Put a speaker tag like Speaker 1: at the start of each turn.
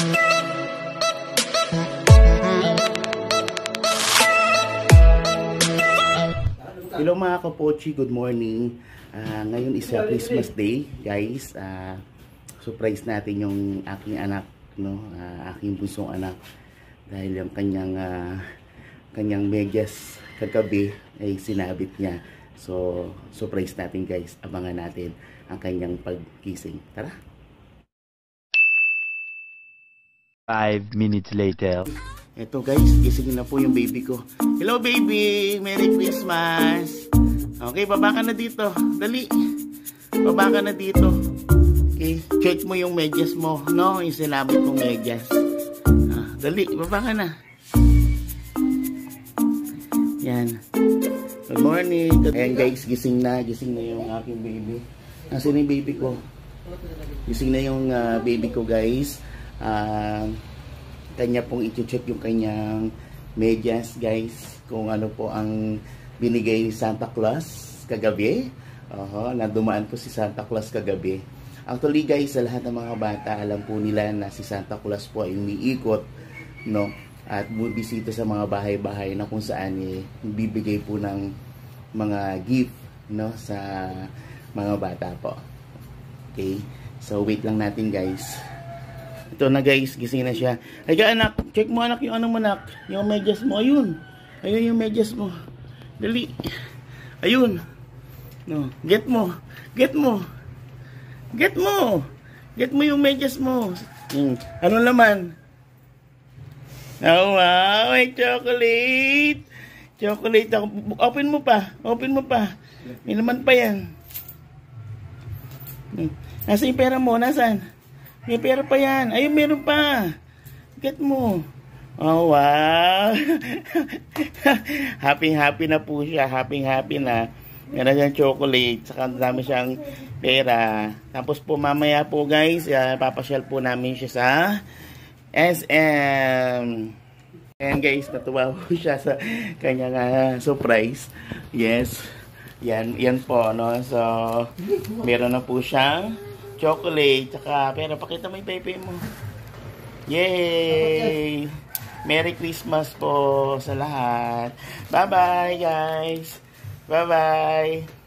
Speaker 1: Hello mga kapochi, good morning. Ngayon is Christmas Day, guys. Surprise natin yung aking anak, no? Aking bunsong anak. Dahil yung kanyang medyas kagabi ay sinabit niya. So, surprise natin, guys. Abangan natin ang kanyang pagkising. Tara!
Speaker 2: 5 minutes later.
Speaker 1: Ito guys, gisingin na po yung baby ko. Hello baby! Merry Christmas! Okay, baba ka na dito. Dali. Baba ka na dito. Okay, check mo yung medyas mo. No, yung sinabit mong medyas. Dali, baba ka na. Yan. Good morning. Ayan guys, gising na yung aking baby. Nasaan yung baby ko? Gising na yung baby ko guys. Kanya pong i-check yung kanyang medyas guys, kung ano po ang binigay ni Santa Claus kagabi. Nadumaan po si Santa Claus kagabi. Actually guys, sa lahat ng mga bata, alam po nila na si Santa Claus po ay umiikot, no? At bumibisita sa mga bahay-bahay na kung saan bibigay po ng mga gift, no, sa mga bata po. Okay, so wait lang natin guys. Ito na guys, gising na siya. Ay anak, check mo anak yung ano mo anak. Yung medyas mo, ayun. Ayun yung medyas mo. Dali. Ayun. No, get mo. Get mo. Get mo. Get mo yung medyas mo. Ano naman? Oh wow, may chocolate. Chocolate. Open mo pa. Open mo pa. May naman pa yan. Nasaan yung pera mo? Nasaan? May pera pa yan. Ayun, meron pa. Get mo. Oh, wow. Happy na po siya. Happy na. Meron siyang chocolate. Saka dami siyang pera. Tapos po mamaya po guys, papasyal po namin siya sa SM. Ayan guys, natuwa po siya sa kanyang surprise. Yes. Yan po, no? So, meron na po siyang chocolate, tsaka, pero pakita mo yung pepe mo. Yay! Merry Christmas po sa lahat. Bye-bye, guys. Bye-bye.